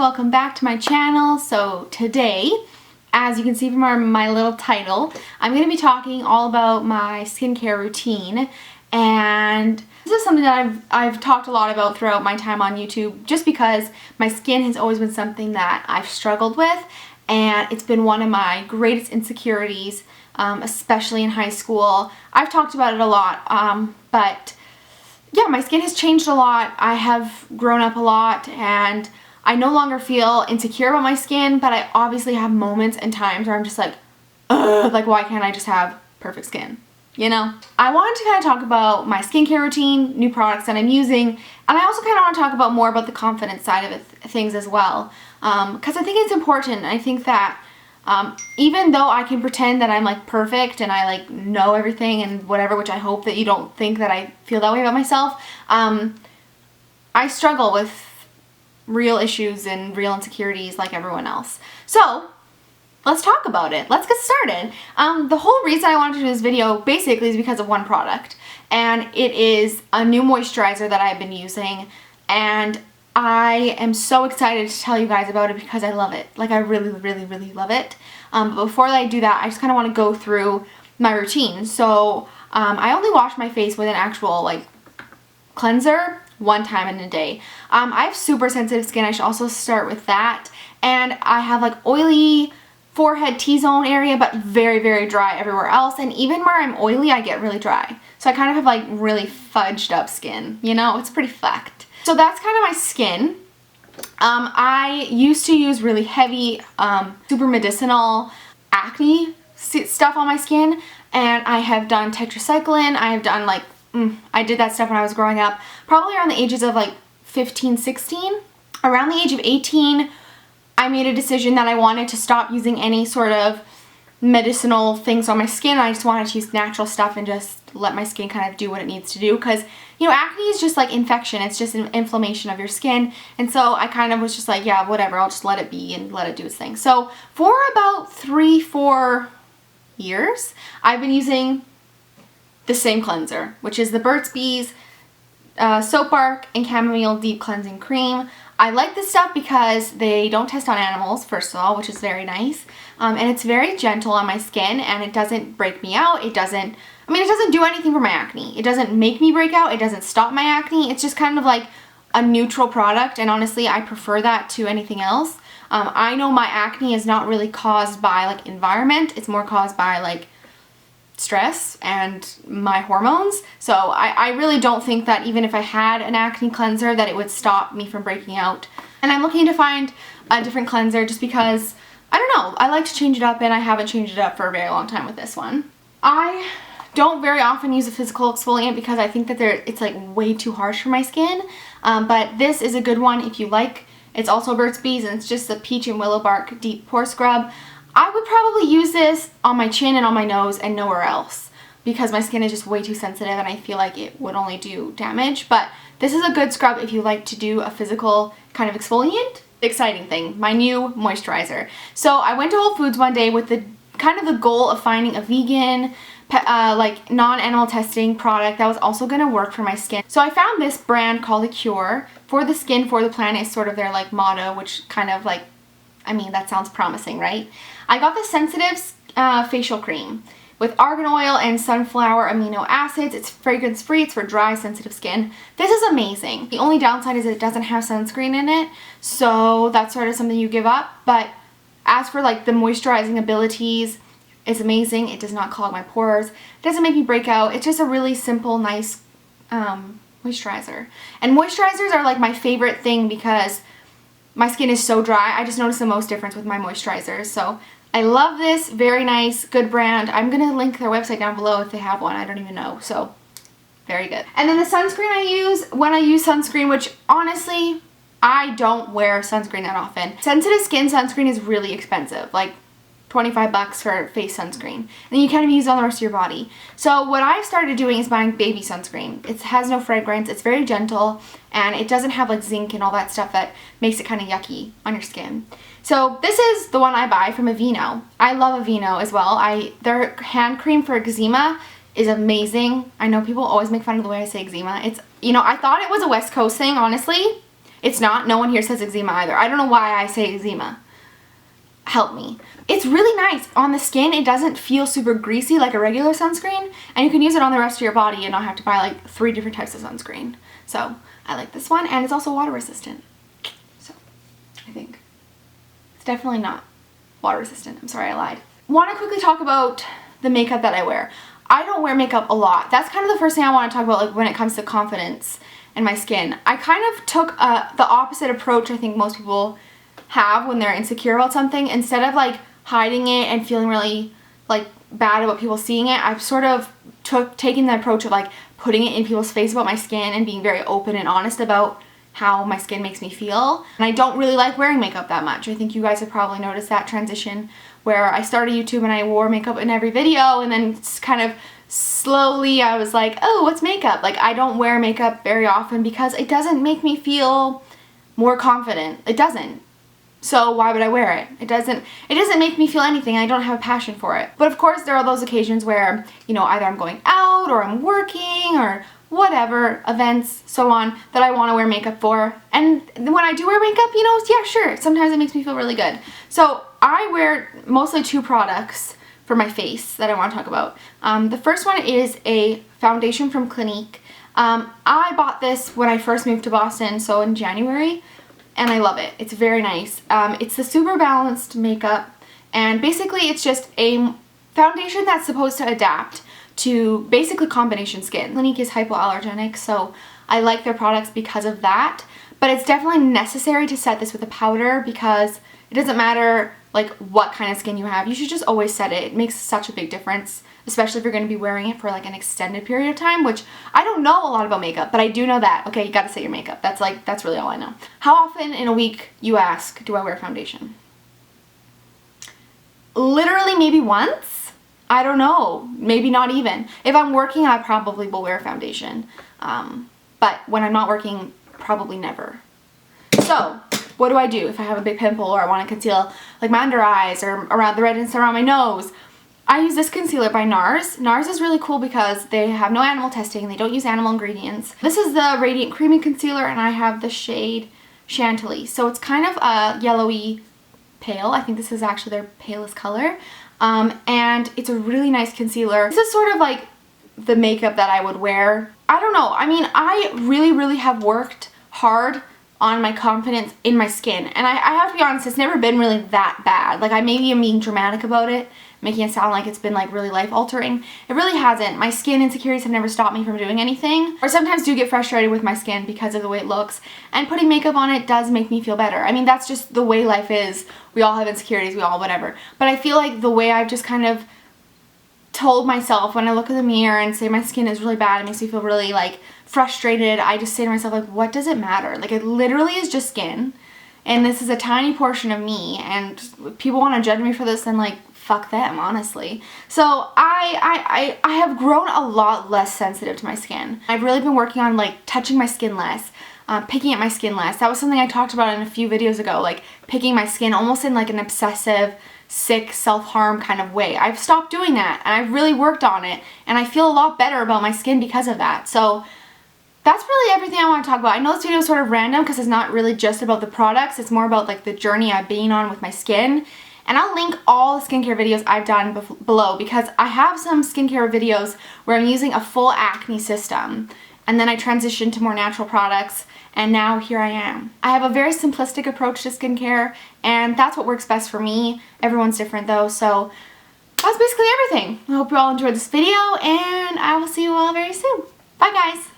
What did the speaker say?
welcome back to my channel. So today, as you can see from my little title, I'm going to be talking all about my skincare routine, and this is something that I've talked a lot about throughout my time on YouTube, just because my skin has always been something that I've struggled with, and it's been one of my greatest insecurities, especially in high school. I've talked about it a lot, but yeah, my skin has changed a lot. I have grown up a lot, and I no longer feel insecure about my skin, but I obviously have moments and times where I'm just like, ugh, like why can't I just have perfect skin? You know? I wanted to kind of talk about my skincare routine, new products that I'm using, and I also kind of want to talk about more about the confidence side of things as well, because I think it's important. I think that even though I can pretend that I'm like perfect and I like know everything and whatever, which I hope that you don't think that I feel that way about myself, I struggle with real issues and real insecurities like everyone else. So let's talk about it. Let's get started. The whole reason I wanted to do this video basically is because of one product, and it is a new moisturizer that I've been using, and I am so excited to tell you guys about it because I love it. Like, I really, really, really love it. But before I do that, I just kind of want to go through my routine. So I only wash my face with an actual like cleanser one time in a day. I have super sensitive skin. I should also start with that. And I have like oily forehead T-zone area, but very, very dry everywhere else. And even where I'm oily, I get really dry. So I kind of have like really fudged up skin, you know? It's pretty fucked. So that's kind of my skin. I used to use really heavy, super medicinal acne stuff on my skin, and I have done tetracycline. I have done like, I did that stuff when I was growing up, probably around the ages of like 15, 16. Around the age of 18, I made a decision that I wanted to stop using any sort of medicinal things on my skin. I just wanted to use natural stuff and just let my skin kind of do what it needs to do, because you know, acne is just like infection. It's just an inflammation of your skin, and so I kind of was just like, yeah, whatever, I'll just let it be and let it do its thing. So for about 3-4 years, I've been using the same cleanser, which is the Burt's Bees Soap Bark and Chamomile Deep Cleansing Cream. I like this stuff because they don't test on animals, first of all, which is very nice. And it's very gentle on my skin, and it doesn't break me out. It doesn't do anything for my acne. It doesn't make me break out. It doesn't stop my acne. It's just kind of like a neutral product, and honestly, I prefer that to anything else. I know my acne is not really caused by like environment. It's more caused by like stress and my hormones. So I really don't think that even if I had an acne cleanser that it would stop me from breaking out. And I'm looking to find a different cleanser just because, I don't know, I like to change it up, and I haven't changed it up for a very long time with this one. I don't very often use a physical exfoliant because I think that it's like way too harsh for my skin, but this is a good one if you like. It's also Burt's Bees, and it's just the Peach and Willow Bark Deep Pore Scrub. I would probably use this on my chin and on my nose and nowhere else because my skin is just way too sensitive, and I feel like it would only do damage. But this is a good scrub if you like to do a physical kind of exfoliant. Exciting thing, my new moisturizer. So I went to Whole Foods one day with the kind of the goal of finding a vegan, like non-animal testing product that was also going to work for my skin. So I found this brand called The Cure. For the skin, for the planet is sort of their like motto, which kind of like, I mean, that sounds promising, right? I got the Sensitive facial cream with argan oil and sunflower amino acids. It's fragrance free. It's for dry, sensitive skin. This is amazing. The only downside is it doesn't have sunscreen in it, so that's sort of something you give up. But as for like the moisturizing abilities, it's amazing. It does not clog my pores. It doesn't make me break out. It's just a really simple, nice moisturizer. And moisturizers are like my favorite thing because my skin is so dry. I just notice the most difference with my moisturizers. So I love this. Very nice, good brand. I'm going to link their website down below if they have one. I don't even know. So very good. And then the sunscreen I use, when I use sunscreen, which honestly, I don't wear sunscreen that often. Sensitive skin sunscreen is really expensive. Like $25 for face sunscreen, and then you can't even use it on the rest of your body. So what I've started doing is buying baby sunscreen. It has no fragrance, it's very gentle, and it doesn't have like zinc and all that stuff that makes it kind of yucky on your skin. So this is the one I buy from Aveeno. I love Aveeno as well. Their hand cream for eczema is amazing. I know people always make fun of the way I say eczema. It's, you know, I thought it was a West Coast thing, honestly. It's not. No one here says eczema either. I don't know why I say eczema. Help me. It's really nice on the skin. It doesn't feel super greasy like a regular sunscreen, and you can use it on the rest of your body and not have to buy like 3 different types of sunscreen. So I like this one, and it's also water resistant. So I think it's definitely not water resistant. I'm sorry, I lied. Want to quickly talk about the makeup that I wear. I don't wear makeup a lot. That's kind of the first thing I want to talk about, like when it comes to confidence in my skin. I kind of took the opposite approach I think most people have when they're insecure about something. Instead of like hiding it and feeling really like bad about people seeing it, I've sort of taken the approach of like putting it in people's face about my skin and being very open and honest about how my skin makes me feel. And I don't really like wearing makeup that much. I think you guys have probably noticed that transition where I started YouTube and I wore makeup in every video, and then it's kind of slowly I was like, oh, what's makeup? Like, I don't wear makeup very often because it doesn't make me feel more confident. It doesn't. So why would I wear it? It doesn't make me feel anything. I don't have a passion for it. But of course there are those occasions where, you know, either I'm going out or I'm working or whatever, events, so on, that I want to wear makeup for. And when I do wear makeup, you know, yeah, sure, sometimes it makes me feel really good. So I wear mostly 2 products for my face that I want to talk about. The first one is a foundation from Clinique. I bought this when I first moved to Boston, so in January, and I love it. It's very nice. It's the Super Balanced makeup, and basically it's just a foundation that's supposed to adapt to basically combination skin. Clinique is hypoallergenic, so I like their products because of that. But it's definitely necessary to set this with a powder because it doesn't matter like what kind of skin you have. You should just always set it. It makes such a big difference, especially if you're going to be wearing it for like an extended period of time, which I don't know a lot about makeup, but I do know that. Okay, you got to set your makeup. That's really all I know. How often in a week, you ask, do I wear foundation? Literally maybe once. I don't know, maybe not even. If I'm working, I probably will wear foundation. But when I'm not working, probably never. So, what do I do if I have a big pimple or I want to conceal like my under eyes or around the redness around my nose? I use this concealer by NARS. NARS is really cool because they have no animal testing. They don't use animal ingredients. This is the Radiant Creamy Concealer, and I have the shade Chantilly. So it's kind of a yellowy pale. I think this is actually their palest color. And it's a really nice concealer. This is sort of like the makeup that I would wear. I don't know. I mean, I really have worked hard on my confidence in my skin. And I have to be honest, it's never been really that bad. Like, I maybe am being dramatic about it, making it sound like it's been like really life altering. It really hasn't. My skin insecurities have never stopped me from doing anything. Or sometimes do get frustrated with my skin because of the way it looks. And putting makeup on it does make me feel better. I mean, that's just the way life is. We all have insecurities, we all whatever. But I feel like the way I've just kind of told myself when I look in the mirror and say my skin is really bad, it makes me feel really like frustrated. I just say to myself, like, what does it matter? Like, it literally is just skin. And this is a tiny portion of me, and if people want to judge me for this, then like, fuck them, honestly. So I have grown a lot less sensitive to my skin. I've really been working on like touching my skin less, picking at my skin less. That was something I talked about in a few videos ago, like picking my skin almost in like an obsessive, sick, self-harm kind of way. I've stopped doing that, and I've really worked on it, and I feel a lot better about my skin because of that. So that's really everything I want to talk about. I know this video is sort of random because it's not really just about the products. It's more about like the journey I've been on with my skin. And I'll link all the skincare videos I've done below because I have some skincare videos where I'm using a full acne system. And then I transitioned to more natural products, and now here I am. I have a very simplistic approach to skincare, and that's what works best for me. Everyone's different though, so that's basically everything. I hope you all enjoyed this video, and I will see you all very soon. Bye guys!